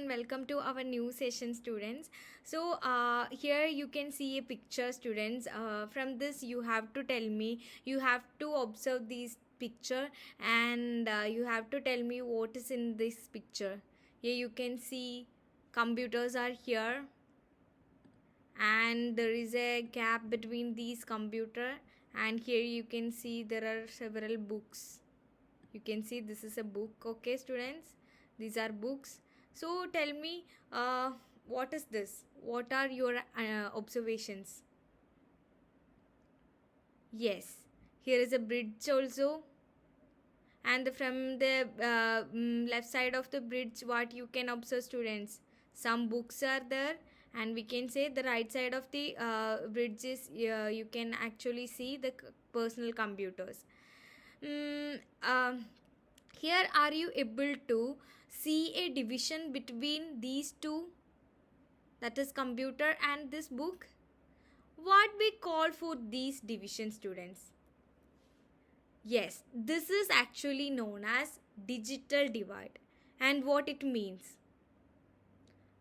and welcome to our new session, students. So here you can see a picture, students. From this you have to tell me, you have to observe this picture, and you have to tell me what is in this picture. Here you can see computers are here, and there is a gap between these computer, and here you can see there are several books. You can see this is a book. Okay, students, these are books. So tell me, what is this? What are your observations? Yes, here is a bridge also, and from the left side of the bridge, what you can observe, students? Some books are there, and we can say the right side of the bridge is you can actually see the personal computers. Mm, um, Here, are you able to see a division between these two, that is computer and this book? What we call for these division, students? Yes, this is actually known as digital divide. And what it means?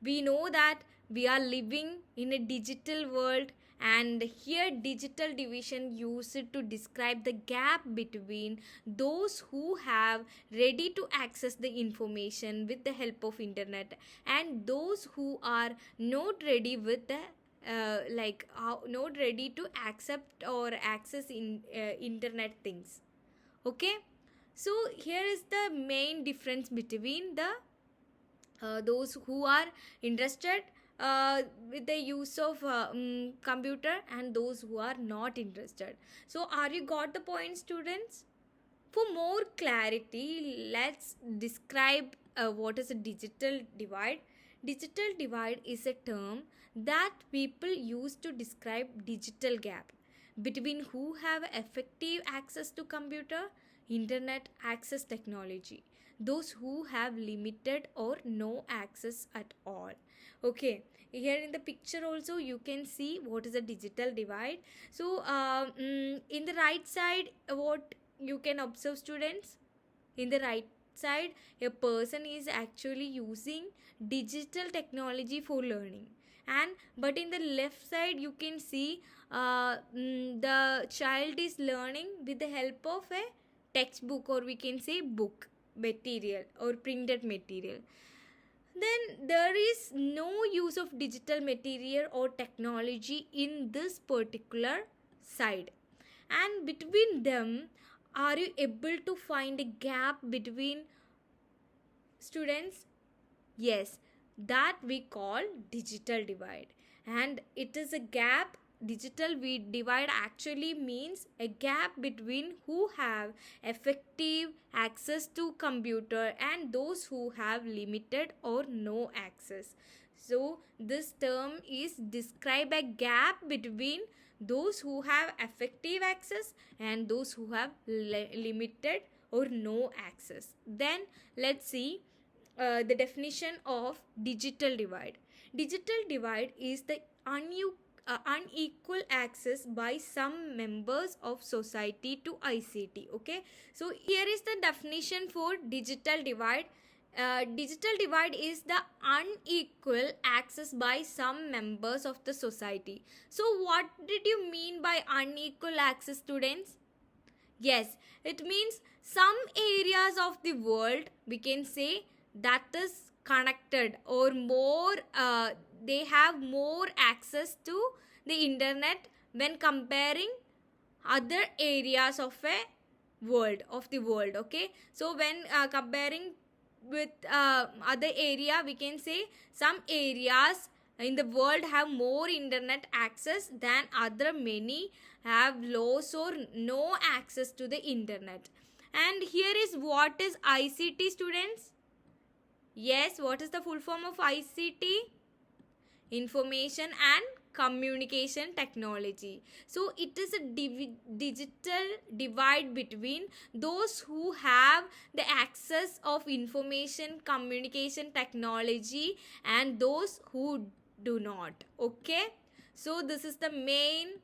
We know that we are living in a digital world, and here digital division used to describe the gap between those who have ready to access the information with the help of internet and those who are not ready with the not ready to accept or access in internet things. Okay, so here is the main difference between the those who are interested with the use of computer and those who are not interested. So are you got the point, students? For more clarity, let's describe what is a digital divide. Digital divide is a term that people use to describe digital gap between who have effective access to computer, internet access technology, those who have limited or no access at all. Okay, here in the picture also you can see what is a digital divide. So in the right side, what you can observe, students? In the right side, a person is actually using digital technology for learning, and but in the left side you can see the child is learning with the help of a textbook, or we can say book material or printed material. Then there is no use of digital material or technology in this particular side, and between them, are you able to find a gap between, students? Yes, that we call digital divide. And it is a gap. Digital divide actually means a gap between who have effective access to computer and those who have limited or no access. So this term is describe a gap between those who have effective access and those who have limited or no access. Then let's see the definition of digital divide. Digital divide is the unequal access by some members of society to ICT. Okay, so here is the definition for digital divide. Digital divide is the unequal access by some members of the society. So what did you mean by unequal access, students? Yes, it means some areas of the world, we can say, that is connected or more they have more access to the internet when comparing other areas of the world. Okay, so when comparing with other area, we can say some areas in the world have more internet access than other many have low or no access to the internet. And here is what is ICT, students? Yes, what is the full form of ICT? Information and communication technology. So it is a digital divide between those who have the access of information communication technology and those who do not. Okay, so this is the main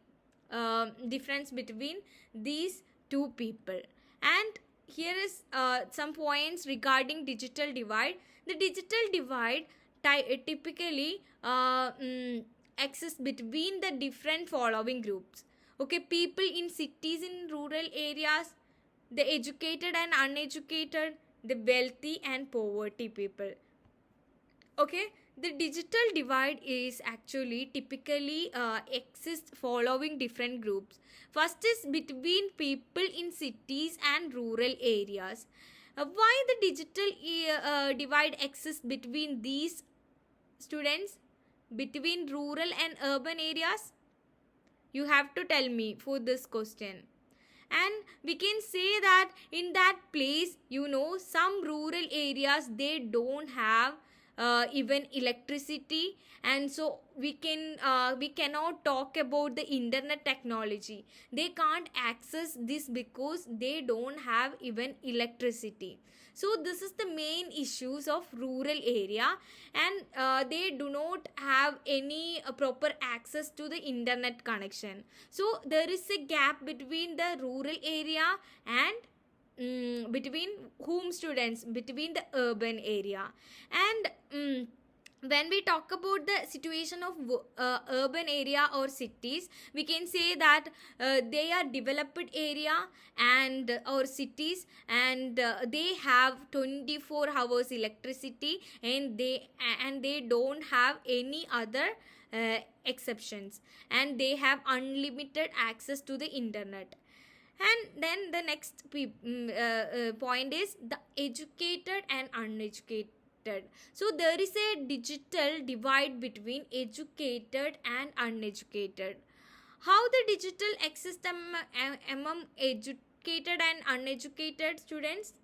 difference between these two people. And here is some points regarding digital divide. The digital divide typically exist between the different following groups. Okay, people in cities, in rural areas, the educated and uneducated, the wealthy and poverty people. Okay, the digital divide is actually typically exists following different groups. First is between people in cities and rural areas. Why the digital divide exists between these students, between rural and urban areas? You have to tell me for this question. And we can say that in that place, some rural areas, they don't have even electricity, and so we cannot talk about the internet technology. They can't access this because they don't have even electricity. So this is the main issues of rural area, and they do not have any proper access to the internet connection. So there is a gap between the rural area and between whom students, between the urban area. And when we talk about the situation of urban area or cities, we can say that they are developed area and or cities, and they have 24 hours electricity, and they don't have any other exceptions, and they have unlimited access to the internet. And then the next point is the educated and uneducated. So there is a digital divide between educated and uneducated. How the digital exists among educated and uneducated students?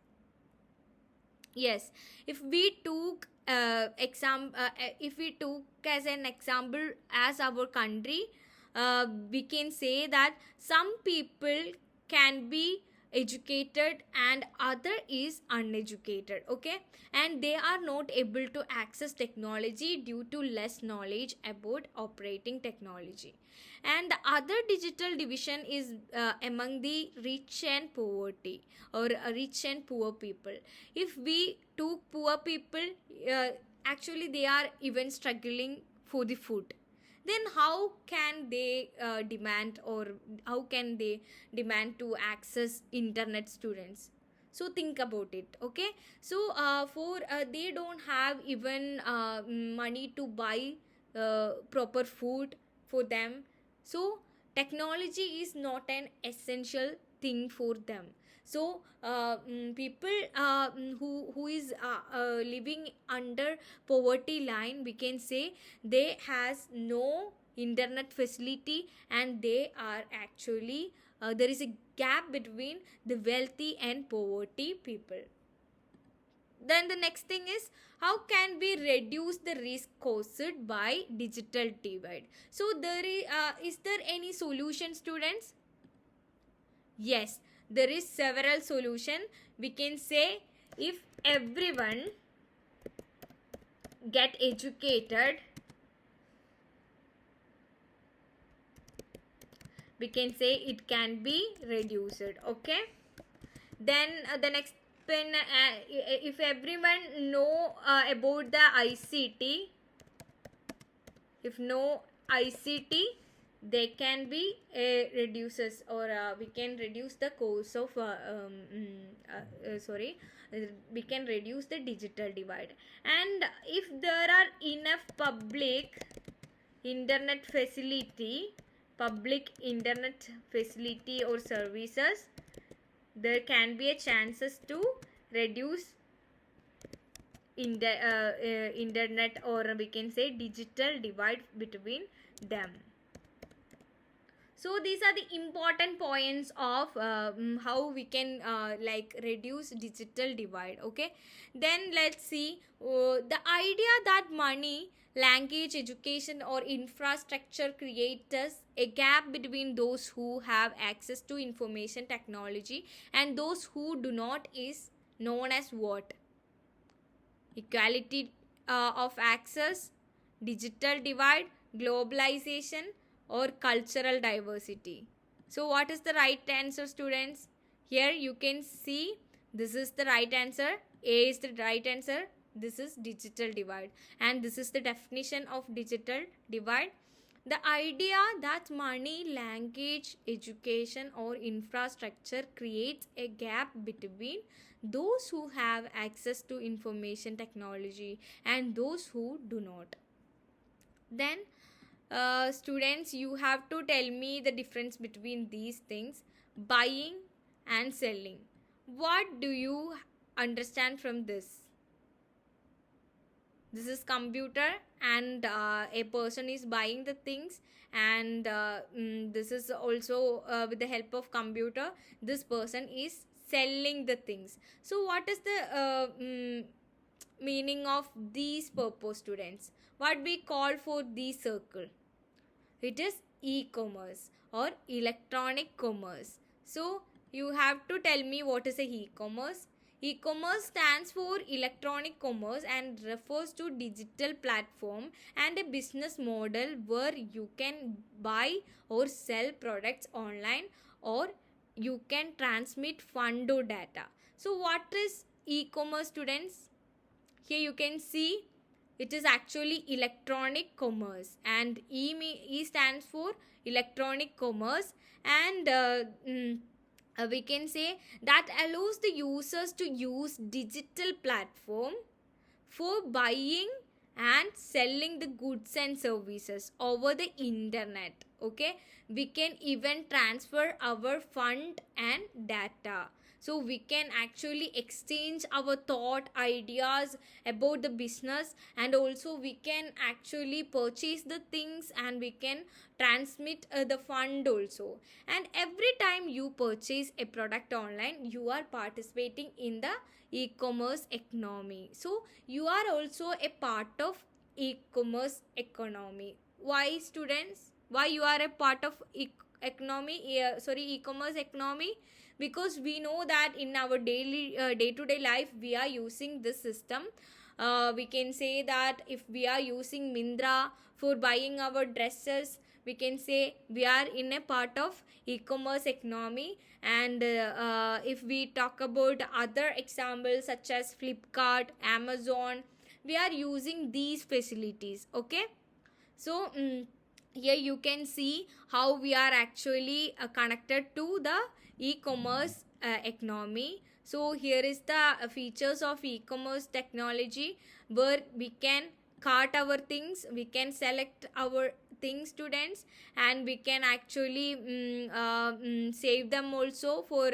Yes, if we took if we took as an example as our country, we can say that some people can be educated and other is uneducated. Okay, and they are not able to access technology due to less knowledge about operating technology. And the other digital division is among the rich and poverty, or rich and poor people. If we took poor people, actually they are even struggling for the food. Then how can they demand, or how can they demand to access internet, students? So think about it. Okay, so for they don't have even money to buy proper food for them. So technology is not an essential thing for them. So people who is living under poverty line, we can say they has no internet facility, and they are actually there is a gap between the wealthy and poverty people. Then the next thing is, how can we reduce the risk caused by digital divide? So there is there any solution, students? Yes, there is several solution. We can say, if everyone get educated, we can say it can be reduced. Okay, then the next pen, if everyone know about the ICT, if no ICT, they can be reduces, or we can reduce the cost of we can reduce the digital divide. And if there are enough internet facility public internet facility or services, there can be a chances to reduce in the internet, or we can say digital divide between them. So these are the important points of how we can reduce digital divide. Okay, then let's see the idea that money, language, education or infrastructure creates a gap between those who have access to information technology and those who do not is known as what? Equality of access, digital divide, globalization or cultural diversity. So what is the right answer, students? Here you can see this is the right answer. A is the right answer, This is digital divide, and this is the definition of digital divide. The idea that money, language, education, or infrastructure creates a gap between those who have access to information technology and those who do not. Then, students, you have to tell me the difference between these things: buying and selling. What do you understand from this? This is computer, and a person is buying the things, and this is also with the help of computer, this person is selling the things. So what is the meaning of these purpose, students? What we call for this circle? It is e-commerce or electronic commerce. So you have to tell me what is a e-commerce. E-commerce stands for electronic commerce and refers to digital platform and a business model where you can buy or sell products online, or you can transmit fund or data. So what is e-commerce, students? Here you can see it is actually electronic commerce, and E stands for electronic commerce, and we can say that allows the users to use digital platform for buying and selling the goods and services over the internet. Okay, we can even transfer our fund and data, so we can actually exchange our thought ideas about the business, and also we can actually purchase the things, and we can transmit the fund also. And every time you purchase a product online, you are participating in the e-commerce economy. So you are also a part of e-commerce economy. Why, students? Why you are a part of e-commerce economy? Because we know that in our daily day-to-day life we are using this system. We can say that if we are using Mindra for buying our dresses, we can say we are in a part of e-commerce economy. And if we talk about other examples such as Flipkart, Amazon, we are using these facilities. Okay, so here you can see how we are actually connected to the e-commerce economy. So here is the features of e-commerce technology, where we can cart our things, we can select our things, students, and we can actually save them also for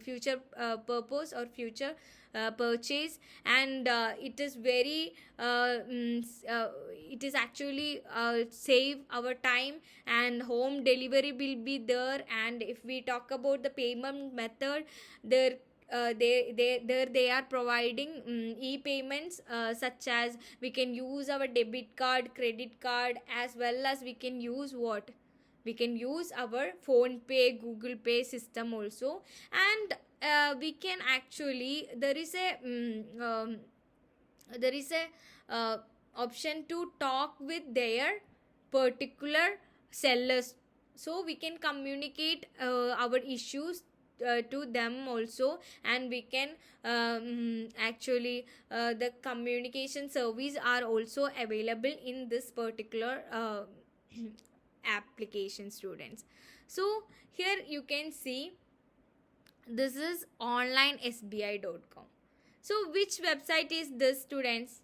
future purpose or future purchase. And it is very it is actually save our time, and home delivery will be there. And if we talk about the payment method, there they are providing e-payments, such as we can use our debit card, credit card, as well as we can use what? We can use our phone pay, Google Pay system also. And we can actually, there is a option to talk with their particular sellers, so we can communicate our issues to them also. And we can actually the communication service are also available in this particular application, students. So here you can see this is onlinesbi.com. So which website is this, students?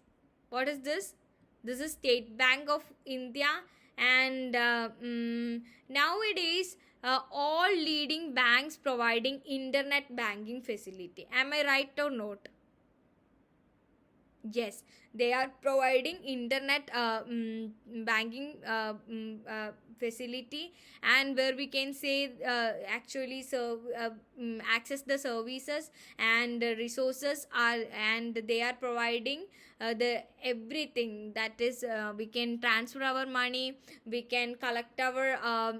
What is this? This is State Bank of India. And nowadays all leading banks providing internet banking facility. Am I right or not? Yes, they are providing internet banking facility, and where we can say actually serve access the services and resources are, and they are providing the everything, that is we can transfer our money, we can collect our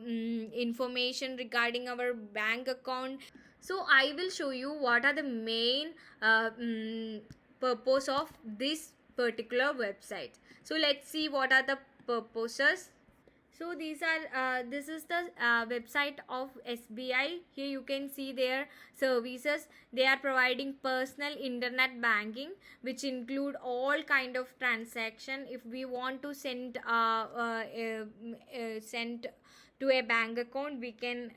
information regarding our bank account. So I will show you what are the main purpose of this particular website. So let's see what are the purposes. So these are this is the website of SBI. Here you can see their services. They are providing personal internet banking, which include all kind of transaction. If we want to send to a bank account, we can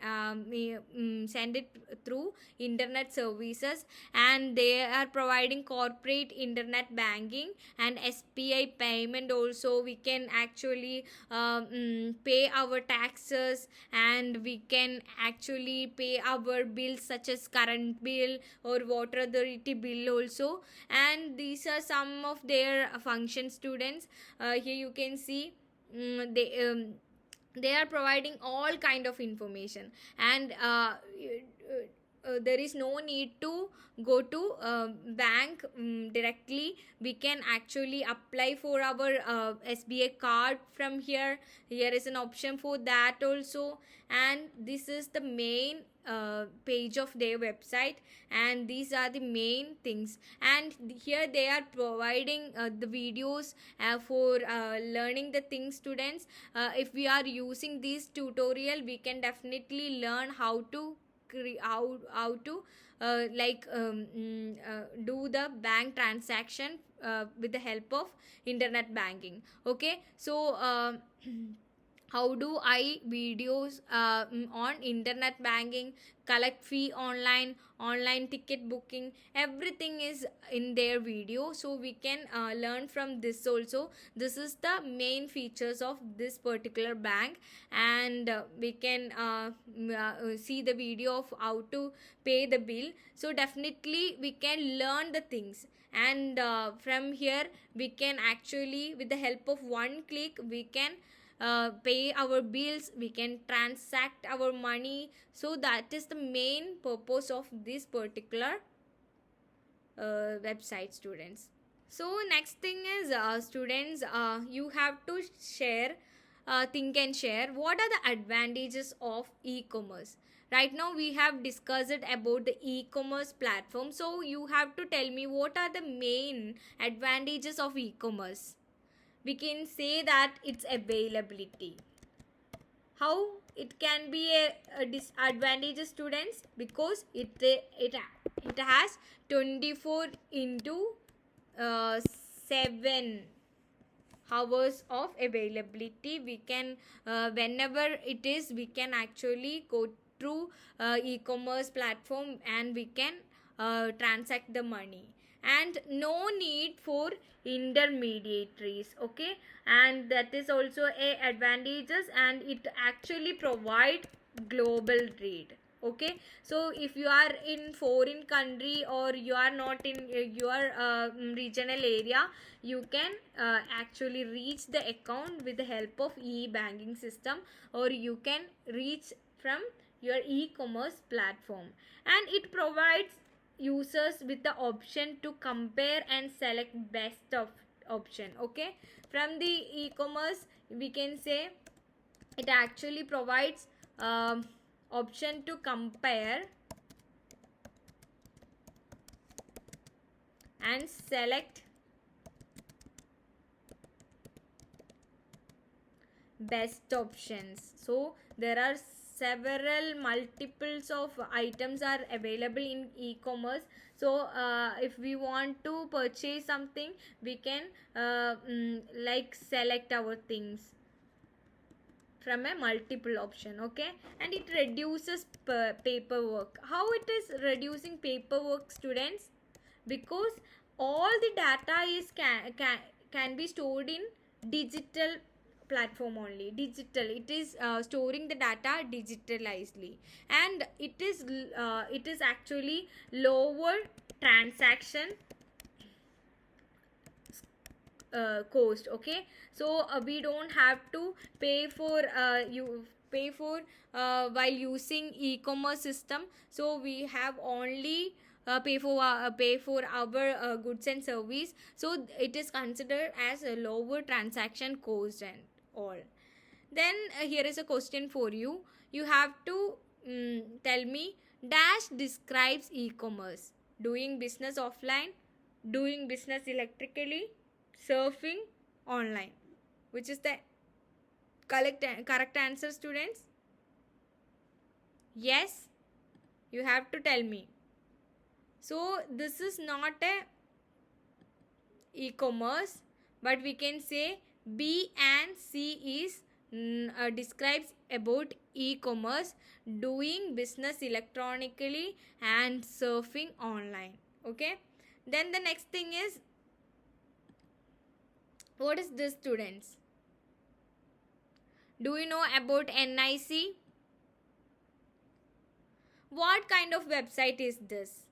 send it through internet services. And they are providing corporate internet banking and SBI payment also. We can actually pay our taxes, and we can actually pay our bills such as current bill or water authority bill also. And these are some of their functions, students. Here you can see they are providing all kind of information. And there is no need to go to bank directly. We can actually apply for our SBI card from here. Here is an option for that also. And this is the main page of their website, and these are the main things. And here they are providing the videos for learning the things, students. If we are using this tutorial, we can definitely learn how to do the bank transaction with the help of internet banking. Okay, so how do I videos on internet banking, collect fee online ticket booking, everything is in their video. So we can learn from this also. This is the main features of this particular bank. And we can see the video of how to pay the bill. So definitely we can learn the things. And from here we can actually, with the help of one click, we can pay our bills, we can transact our money. So that is the main purpose of this particular website, students. So next thing is students, you have to share think and share what are the advantages of e-commerce. Right now we have discussed about the e-commerce platform, so you have to tell me what are the main advantages of e-commerce. We can say that it's availability. How it can be a disadvantage, students? Because it has 24 into 7 hours of availability. We can whenever it is, we can actually go through e-commerce platform, and we can transact the money. And no need for intermediaries. Okay, and that is also a advantages. And it actually provide global trade. Okay, so if you are in foreign country, or you are not in your regional area, you can actually reach the account with the help of e-banking system, or you can reach from your e-commerce platform. And it provides users with the option to compare and select best of option. Okay, from the e-commerce we can say it actually provides option to compare and select best options. So there are several multiples of items are available in e-commerce. So if we want to purchase something, we can like select our things from a multiple option. Okay, and it reduces paperwork. How it is reducing paperwork, students? Because all the data is can be stored in digital platform only. Digital, it is storing the data digitalizedly. And it is actually lower transaction cost. Okay, so we don't have to pay for while using e-commerce system. So we have only pay for our goods and service. So it is considered as a lower transaction cost and all. Then here is a question for you. You have to tell me dash describes e-commerce: doing business offline, doing business electrically, surfing online. Which is the Correct answer, students? Yes, you have to tell me. So this is not a e-commerce, but we can say B and C is describes about e-commerce, doing business electronically and surfing online. Okay, then the next thing is, what is this, students? Do you know about NIC? What kind of website is this?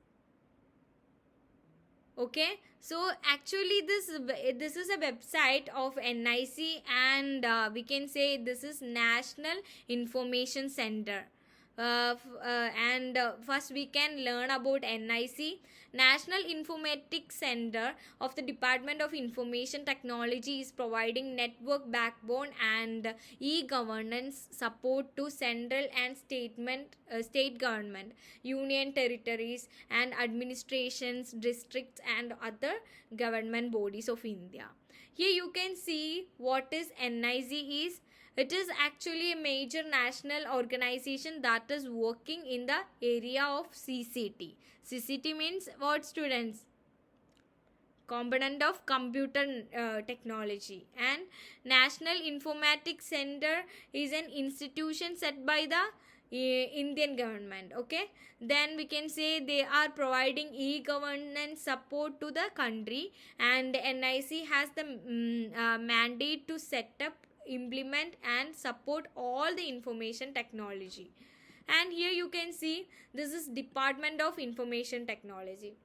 Okay, so actually this is a website of NIC, and we can say this is National Information Center. And first we can learn about NIC. National Informatics Center of the Department of Information Technology is providing network backbone and e-governance support to central and state government, union territories, and administrations, districts, and other government bodies of India. Here you can see what is NIC is. It is actually a major national organization that is working in the area of CCT. CCT means what, students? Component of computer technology. And National Informatics Center is an institution set by the Indian government. Okay, then we can say they are providing e-governance support to the country, and NIC has the mandate to set up, implement, and support all the information technology. And here you can see this is Department of Information Technology.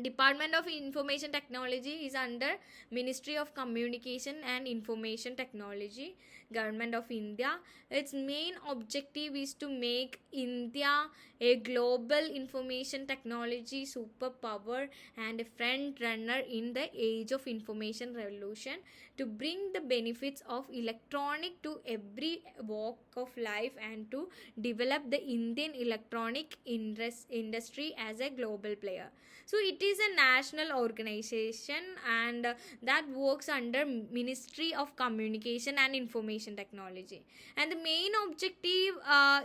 Department of Information Technology is under Ministry of Communication and Information Technology, Government of India. Its main objective is to make India a global information technology superpower and a front runner in the age of information revolution, to bring the benefits of electronic to every walk of life and to develop the Indian electronic industry as a global player. So it is a national organization, and that works under Ministry of Communication and Information Technology, and the main objective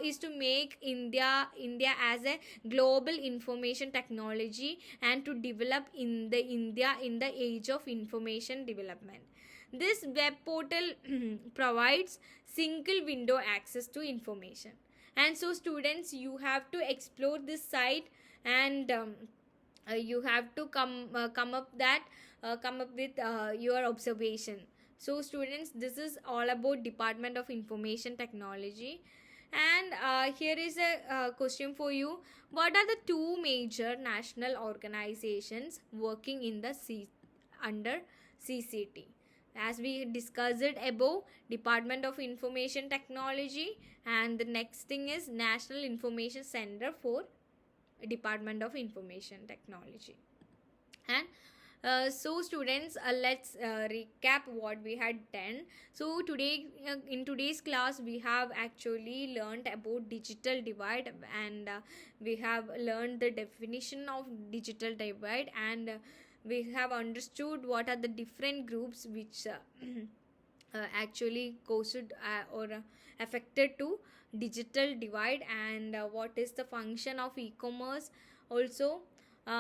is to make India as a global information technology and to develop in the India in the age of information development. This web portal provides single window access to information, and so students, you have to explore this site, and you have to come up with your observation. So students, this is all about Department of Information Technology. And here is a question for you. What are the two major national organizations working in the under CCT? As we discussed it above, Department of Information Technology, and the next thing is National Information Center for Department of Information Technology. And so students, let's recap what we had done. So today, in today's class, we have actually learned about digital divide, and we have learned the definition of digital divide, and we have understood what are the different groups which actually caused or affected to digital divide, and what is the function of e-commerce also.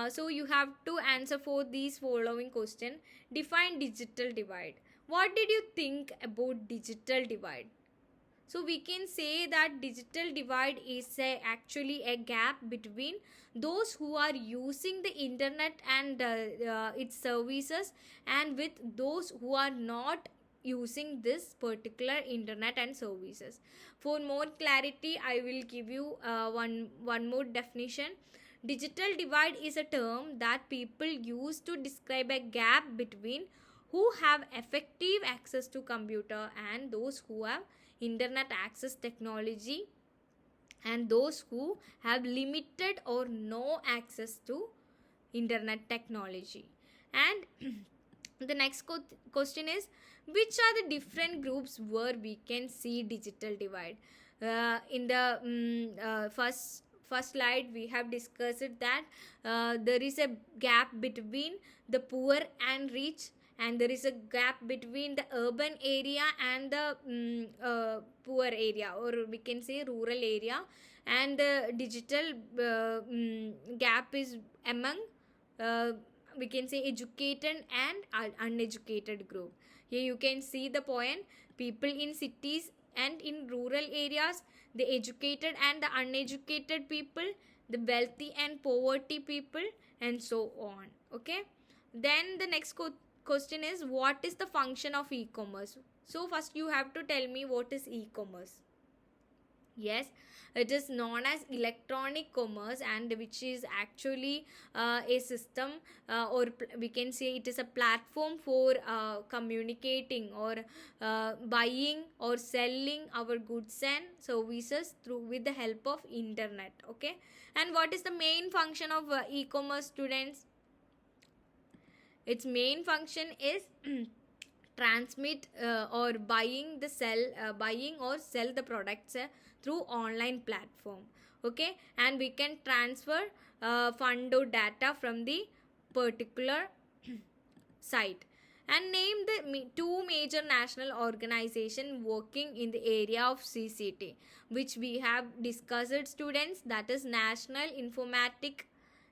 So you have to answer for these following question. Define digital divide. What did you think about digital divide? So we can say that digital divide is actually a gap between those who are using the internet and its services, and with those who are not using this particular internet and services. For more clarity, I will give you one more definition. Digital divide is a term that people use to describe a gap between who have effective access to computer and those who have internet access technology, and those who have limited or no access to internet technology. And the next question is, which are the different groups where we can see digital divide? In the first slide, we have discussed that there is a gap between the poor and rich, and there is a gap between the urban area and the poor area, or we can say rural area, and the digital gap is among uh, we can say educated and uneducated group. Here you can see the point: people in cities and in rural areas, the educated and the uneducated people, the wealthy and poverty people, and so on. Okay, then the next question is, what is the function of e-commerce? So first you have to tell me what is e-commerce. Yes, it is known as electronic commerce, and which is actually a system, we can say it is a platform for communicating or buying or selling our goods and services through with the help of internet. Okay, and what is the main function of e-commerce, students? Its main function is transmit or buying or sell the products through online platform. Okay, and we can transfer fund or data from the particular site. And name the two major national organization working in the area of CCT, which we have discussed, students. That is National Informatic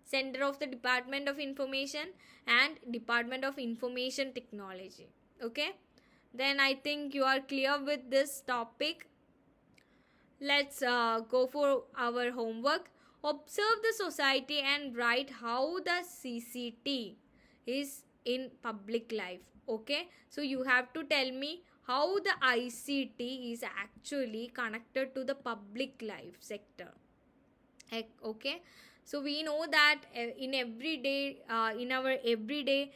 Center of the Department of Information and Department of Information Technology. Okay, then I think you are clear with this topic. Let's go for our homework. Observe the society and write how the CCT is in public life. Okay, so you have to tell me how the ICT is actually connected to the public life sector. Okay, so we know that in our everyday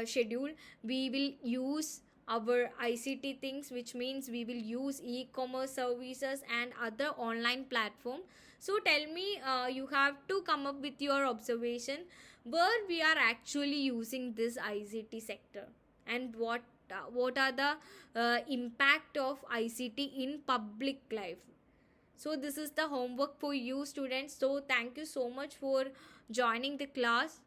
schedule, we will use our ICT things, which means we will use e-commerce services and other online platform. So tell me, you have to come up with your observation where we are actually using this ICT sector, and what are the impact of ICT in public life. So this is the homework for you, students. So thank you so much for joining the class.